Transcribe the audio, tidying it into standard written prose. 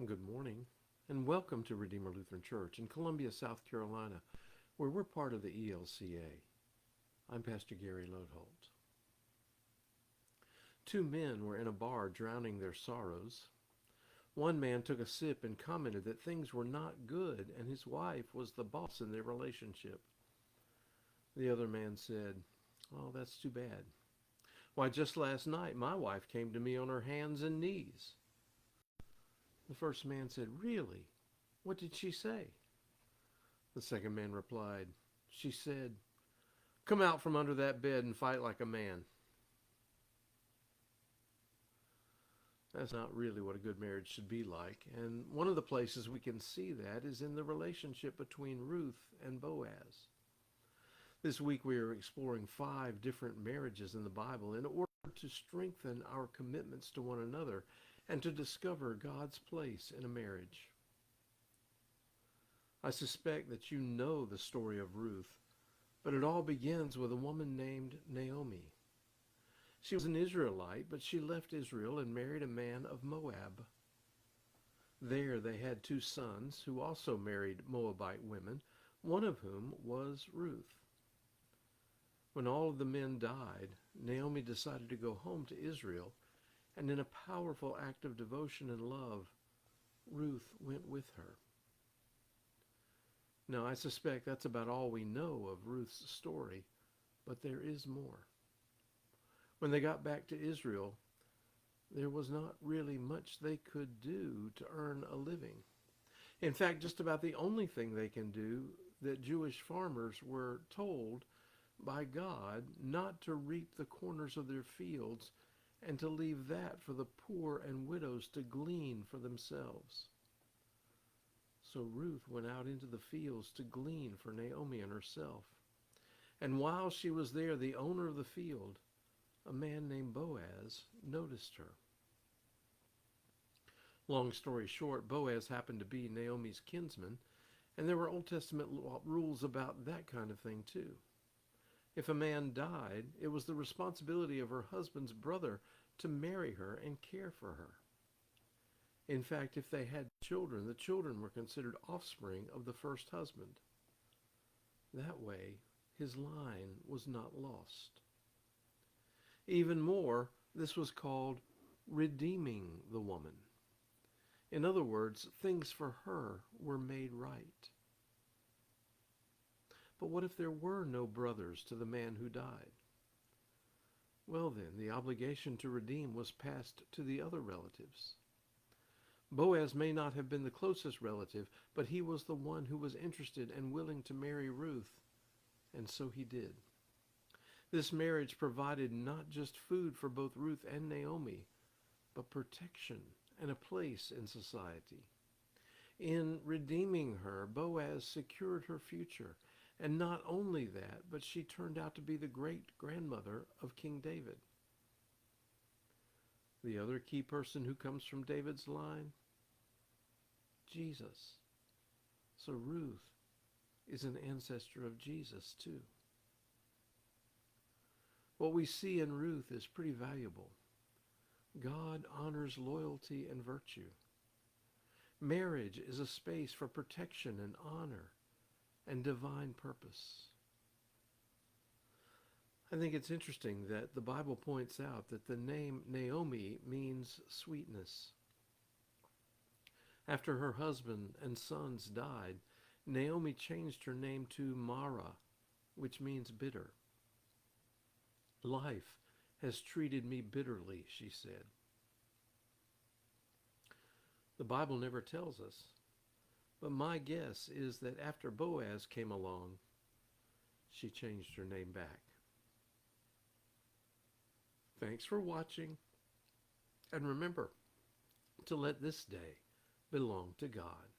Good morning, and welcome to Redeemer Lutheran Church in Columbia, South Carolina, where we're part of the ELCA. I'm Pastor Gary Lodeholt. Two men were in a bar drowning their sorrows. One man took a sip and commented that things were not good and his wife was the boss in their relationship. The other man said, "Oh, that's too bad. Why, just last night my wife came to me on her hands and knees." The first man said, "Really? What did she say?" The second man replied, "She said, 'Come out from under that bed and fight like a man.'" That's not really what a good marriage should be like. And one of the places we can see that is in the relationship between Ruth and Boaz. This week we are exploring 5 different marriages in the Bible in order to strengthen our commitments to one another and to discover God's place in a marriage. I suspect that you know the story of Ruth, but it all begins with a woman named Naomi. She was an Israelite, but she left Israel and married a man of Moab. There they had 2 sons who also married Moabite women, one of whom was Ruth. When all of the men died, Naomi decided to go home to Israel, and in a powerful act of devotion and love, Ruth went with her. Now, I suspect that's about all we know of Ruth's story, but there is more. When they got back to Israel, there was not really much they could do to earn a living. In fact, just about the only thing they can do that Jewish farmers were told by God not to reap the corners of their fields and to leave that for the poor and widows to glean for themselves. So Ruth went out into the fields to glean for Naomi and herself. And while she was there, the owner of the field, a man named Boaz, noticed her. Long story short, Boaz happened to be Naomi's kinsman, and there were Old Testament rules about that kind of thing too. If a man died, it was the responsibility of her husband's brother to marry her and care for her. In fact, if they had children, the children were considered offspring of the first husband. That way, his line was not lost. Even more, this was called redeeming the woman. In other words, things for her were made right. But what if there were no brothers to the man who died? Well then, the obligation to redeem was passed to the other relatives. Boaz may not have been the closest relative, but he was the one who was interested and willing to marry Ruth, and so he did. This marriage provided not just food for both Ruth and Naomi, but protection and a place in society. In redeeming her, Boaz secured her future. And not only that, but she turned out to be the great-grandmother of King David. The other key person who comes from David's line? Jesus. So Ruth is an ancestor of Jesus too. What we see in Ruth is pretty valuable. God honors loyalty and virtue. Marriage is a space for protection and honor and divine purpose. I think it's interesting that the Bible points out that the name Naomi means sweetness. After her husband and sons died, Naomi changed her name to Mara, which means bitter. "Life has treated me bitterly," she said. The Bible never tells us, but my guess is that after Boaz came along, she changed her name back. Thanks for watching, and remember to let this day belong to God.